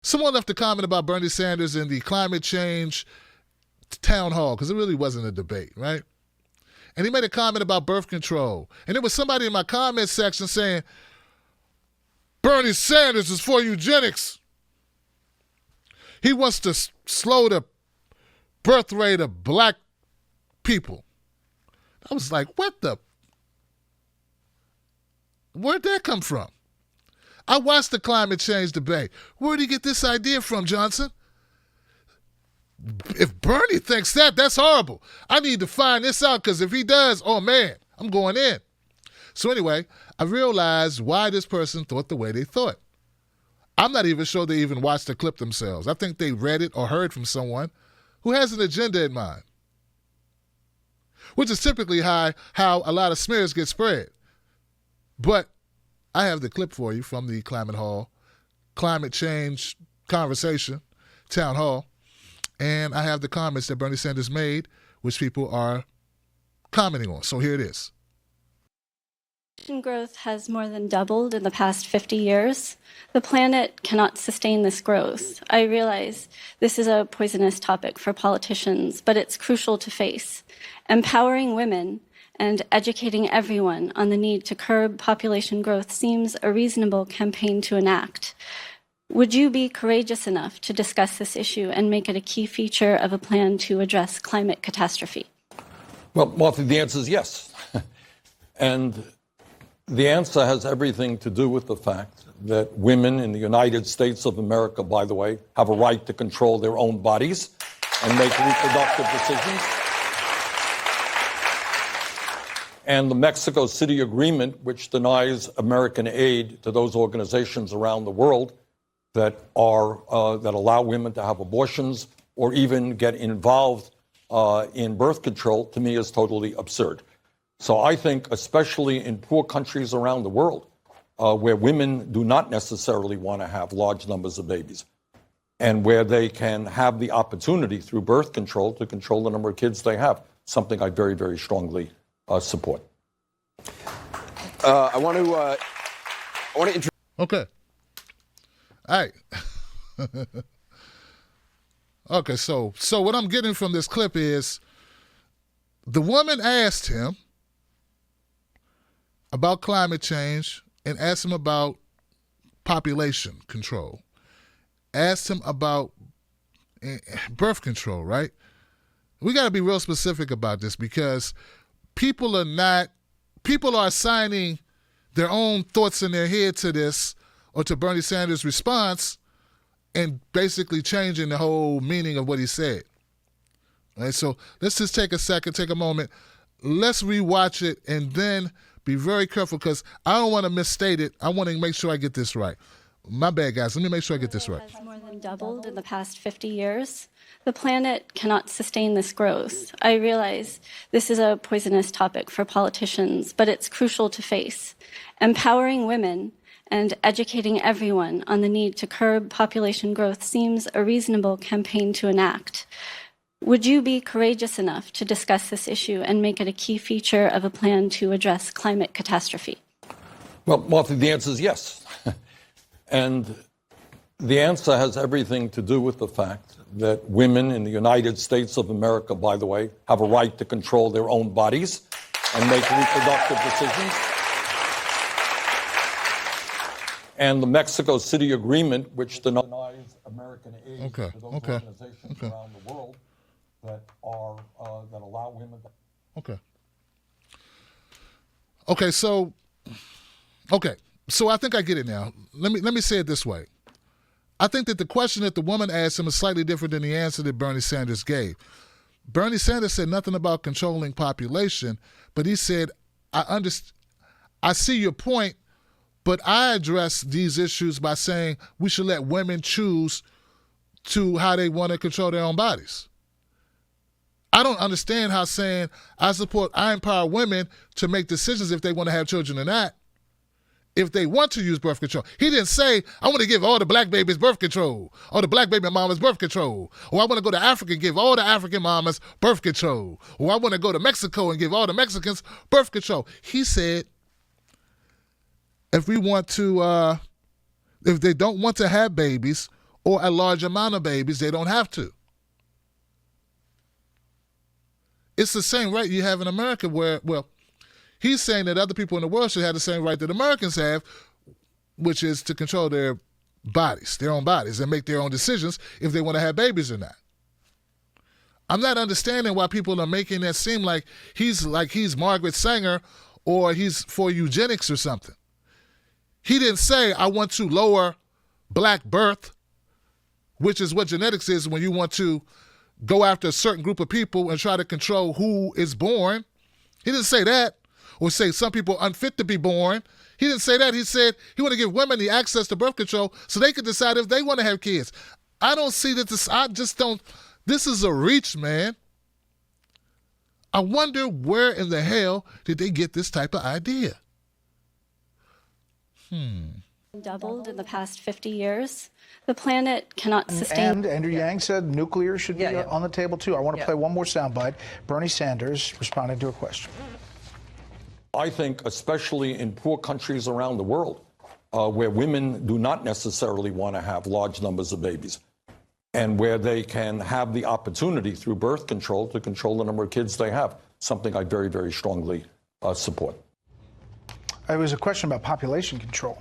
Someone left a comment about Bernie Sanders in the climate change town hall, because it really wasn't a debate, right? And he made a comment about birth control. And there was somebody in my comment section saying, Bernie Sanders is for eugenics. He wants to slow the birth rate of black people. I was like, where'd that come from? I watched the climate change debate. Where'd he get this idea from, Johnson? If Bernie thinks that, that's horrible. I need to find this out, because if he does, oh man, I'm going in. So anyway, I realized why this person thought the way they thought. I'm not even sure they even watched the clip themselves. I think they read it or heard from someone who has an agenda in mind, which is typically how a lot of smears get spread. But I have the clip for you from the climate change conversation, town hall, and I have the comments that Bernie Sanders made, which people are commenting on. So here it is. Population growth has more than doubled in the past 50 years. The planet cannot sustain this growth. I realize this is a poisonous topic for politicians, but it's crucial to face. Empowering women and educating everyone on the need to curb population growth seems a reasonable campaign to enact. Would you be courageous enough to discuss this issue and make it a key feature of a plan to address climate catastrophe? Well, Martha, the answer is yes. And the answer has everything to do with the fact that women in the United States of America, by the way, have a right to control their own bodies and make reproductive decisions. And the Mexico City Agreement, which denies American aid to those organizations around the world that allow women to have abortions or even get involved in birth control, to me is totally absurd. So I think, especially in poor countries around the world, where women do not necessarily want to have large numbers of babies, and where they can have the opportunity through birth control to control the number of kids they have, something I very, very strongly support. I want to introduce. Okay. All right. Okay, so what I'm getting from this clip is the woman asked him about climate change and asked him about population control, asked him about birth control, right? We got to be real specific about this, because people are assigning their own thoughts in their head to this or to Bernie Sanders' response and basically changing the whole meaning of what he said. All right, so let's just take a second, take a moment. Let's rewatch it and then be very careful, because I don't want to misstate it. I want to make sure I get this right. My bad, guys. Let me make sure I get this right. Has more than doubled in the past 50 years. The planet cannot sustain this growth. I realize this is a poisonous topic for politicians, but it's crucial to face. Empowering women and educating everyone on the need to curb population growth seems a reasonable campaign to enact. Would you be courageous enough to discuss this issue and make it a key feature of a plan to address climate catastrophe? Well, Martha, the answer is yes. And the answer has everything to do with the fact that women in the United States of America, by the way, have a right to control their own bodies and make reproductive decisions. And the Mexico City Agreement, which denies American aid to those organizations around the world that allow women to. So I think I get it now. Let me say it this way. I think that the question that the woman asked him is slightly different than the answer that Bernie Sanders gave. Bernie Sanders said nothing about controlling population, but he said, I see your point, but I address these issues by saying we should let women choose to how they want to control their own bodies. I don't understand how saying I empower women to make decisions if they want to have children or not, if they want to use birth control. He didn't say, I want to give all the black babies birth control, or the black baby mamas birth control, or I want to go to Africa and give all the African mamas birth control, or I want to go to Mexico and give all the Mexicans birth control. He said, if they don't want to have babies, or a large amount of babies, they don't have to. It's the same right you have in America where, well, he's saying that other people in the world should have the same right that Americans have, which is to control their bodies, their own bodies, and make their own decisions if they want to have babies or not. I'm not understanding why people are making that seem like he's Margaret Sanger or he's for eugenics or something. He didn't say, I want to lower black birth, which is what genetics is when you want to go after a certain group of people and try to control who is born. He didn't say that, or say some people are unfit to be born. He didn't say that. He said he want to give women the access to birth control so they can decide if they want to have kids. I don't see that this is a reach, man. I wonder where in the hell did they get this type of idea? Doubled in the past 50 years. The planet cannot sustain. And Andrew Yang said nuclear should be on the table, too. I want to play one more soundbite. Bernie Sanders responding to a question. I think, especially in poor countries around the world, where women do not necessarily want to have large numbers of babies, and where they can have the opportunity through birth control to control the number of kids they have, something I very, very strongly support. It was a question about population control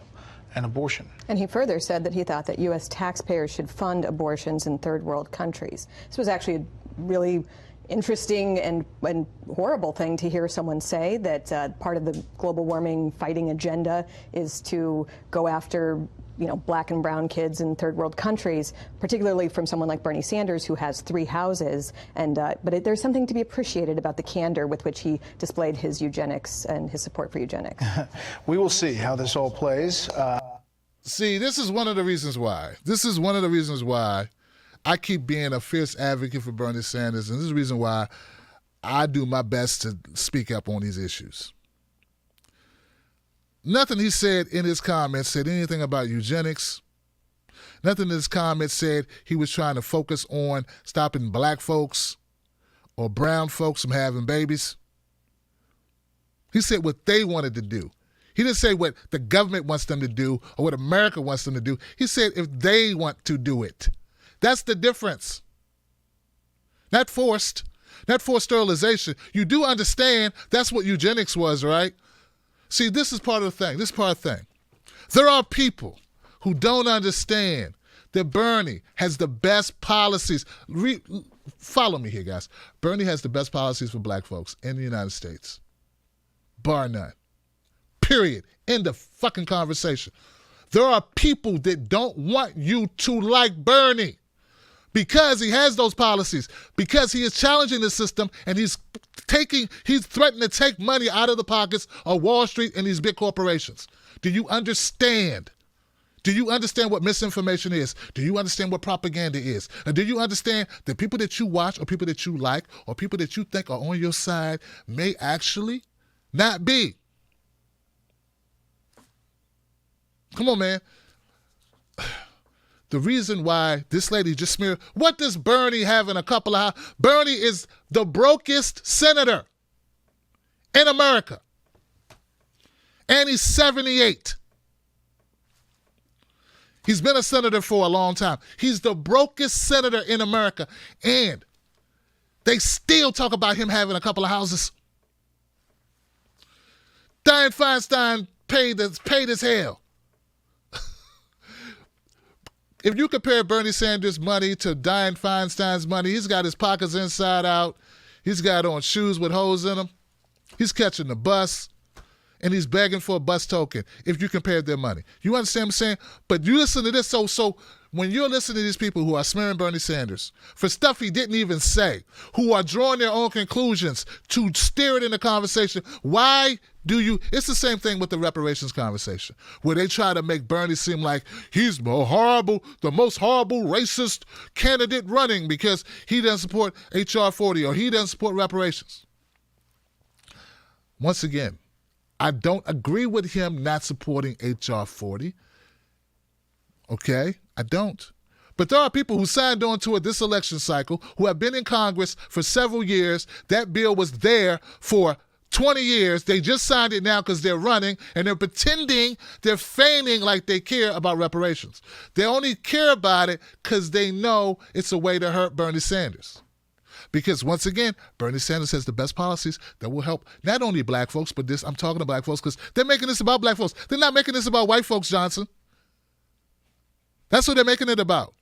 and abortion. And he further said that he thought that U.S. taxpayers should fund abortions in third world countries. This was actually a really interesting and horrible thing to hear someone say, that part of the global warming fighting agenda is to go after black and brown kids in third world countries, particularly from someone like Bernie Sanders, who has 3 houses. But there's something to be appreciated about the candor with which he displayed his eugenics and his support for eugenics. We will see how this all plays. See, this is one of the reasons why. I keep being a fierce advocate for Bernie Sanders, and this is the reason why I do my best to speak up on these issues. Nothing he said in his comments said anything about eugenics. Nothing in his comments said he was trying to focus on stopping black folks or brown folks from having babies. He said what they wanted to do. He didn't say what the government wants them to do or what America wants them to do. He said if they want to do it. That's the difference. Not forced sterilization. You do understand that's what eugenics was, right? See, this is part of the thing. There are people who don't understand that Bernie has the best policies. Follow me here, guys. Bernie has the best policies for black folks in the United States. Bar none. Period. End of fucking conversation. There are people that don't want you to like Bernie because he has those policies, because he is challenging the system and he's threatening to take money out of the pockets of Wall Street and these big corporations. Do you understand? Do you understand what misinformation is? Do you understand what propaganda is? And do you understand that people that you watch or people that you like or people that you think are on your side may actually not be? Come on, man. The reason why this lady just smeared, what does Bernie have in a couple of houses? Bernie is the brokest senator in America. And he's 78. He's been a senator for a long time. He's the brokest senator in America. And they still talk about him having a couple of houses. Dianne Feinstein paid as hell. If you compare Bernie Sanders' money to Dianne Feinstein's money, he's got his pockets inside out. He's got on shoes with holes in them. He's catching the bus, and he's begging for a bus token if you compare their money. You understand what I'm saying? But you listen to this. So when you're listening to these people who are smearing Bernie Sanders for stuff he didn't even say, who are drawing their own conclusions to steer it in the conversation, why do you? It's the same thing with the reparations conversation, where they try to make Bernie seem like he's the most horrible racist candidate running because he doesn't support H.R. 40 or he doesn't support reparations. Once again, I don't agree with him not supporting H.R. 40. Okay? I don't. But there are people who signed on to it this election cycle who have been in Congress for several years. That bill was there for 20 years. They just signed it now because they're running, and they're pretending, they're feigning like they care about reparations. They only care about it because they know it's a way to hurt Bernie Sanders. Because once again, Bernie Sanders has the best policies that will help not only black folks, but I'm talking to black folks because they're making this about black folks. They're not making this about white folks, Johnson. That's what they're making it about.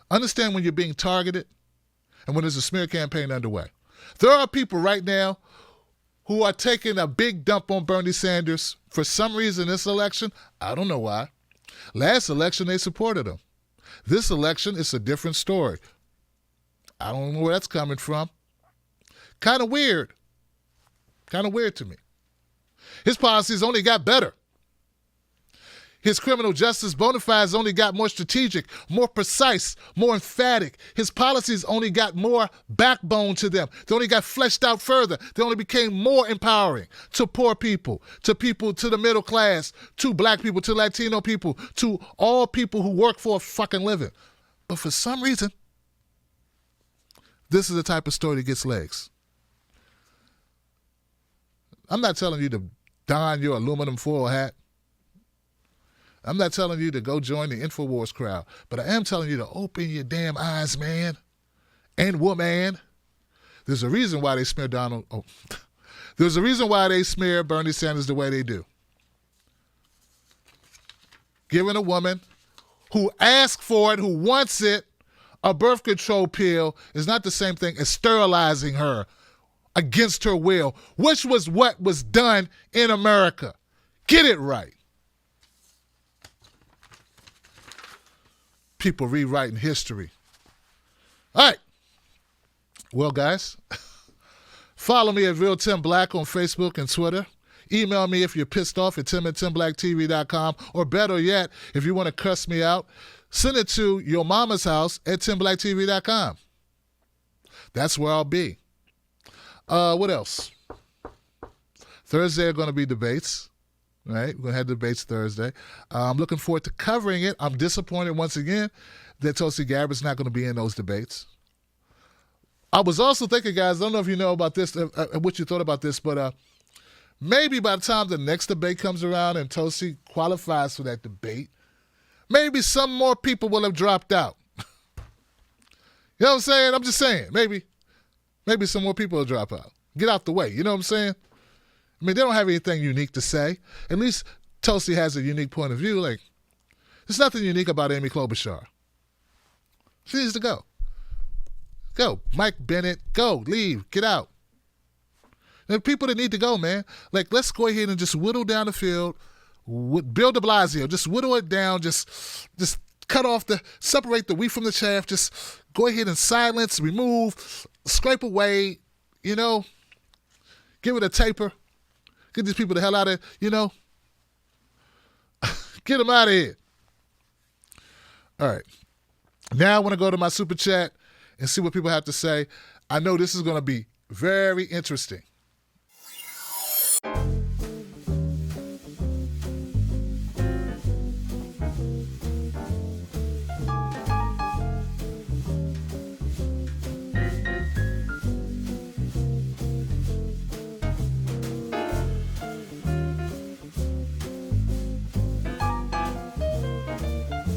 Understand when you're being targeted and when there's a smear campaign underway. There are people right now who are taking a big dump on Bernie Sanders for some reason this election. I don't know why. Last election, they supported him. This election, it's a different story. I don't know where that's coming from. Kind of weird. Kind of weird to me. His policies only got better. His criminal justice bona fides only got more strategic, more precise, more emphatic. His policies only got more backbone to them. They only got fleshed out further. They only became more empowering to poor people, to the middle class, to black people, to Latino people, to all people who work for a fucking living. But for some reason, this is the type of story that gets legs. I'm not telling you to don your aluminum foil hat. I'm not telling you to go join the InfoWars crowd, but I am telling you to open your damn eyes, man and woman. There's a reason why they smear There's a reason why they smear Bernie Sanders the way they do. Giving a woman who asks for it, who wants it, a birth control pill is not the same thing as sterilizing her against her will, which was what was done in America. Get it right. People rewriting history. All right. Well, guys, follow me at Real Tim Black on Facebook and Twitter. Email me if you're pissed off at tim@timblacktv.com, or better yet, if you want to cuss me out, send it to your mama's house at timblacktv.com. That's where I'll be. What else? Thursday are going to be debates. Right, we're going to have debates Thursday. I'm looking forward to covering it. I'm disappointed once again that Tulsi Gabbard's not going to be in those debates. I was also thinking, guys, I don't know if you know about this, what you thought about this, but maybe by the time the next debate comes around and Tulsi qualifies for that debate, maybe some more people will have dropped out. You know what I'm saying? I'm just saying, maybe some more people will drop out. Get out the way, you know what I'm saying? I mean, they don't have anything unique to say. At least Tulsi has a unique point of view. Like, there's nothing unique about Amy Klobuchar. She needs to go. Go. Mike Bennett, go. Leave. Get out. There are people that need to go, man. Like, let's go ahead and just whittle down the field. Bill de Blasio, just whittle it down. Just cut off separate the wheat from the chaff. Just go ahead and silence, remove, scrape away, give it a taper. Get these people the hell out of, get them out of here. All right. Now I want to go to my super chat and see what people have to say. I know this is going to be very interesting.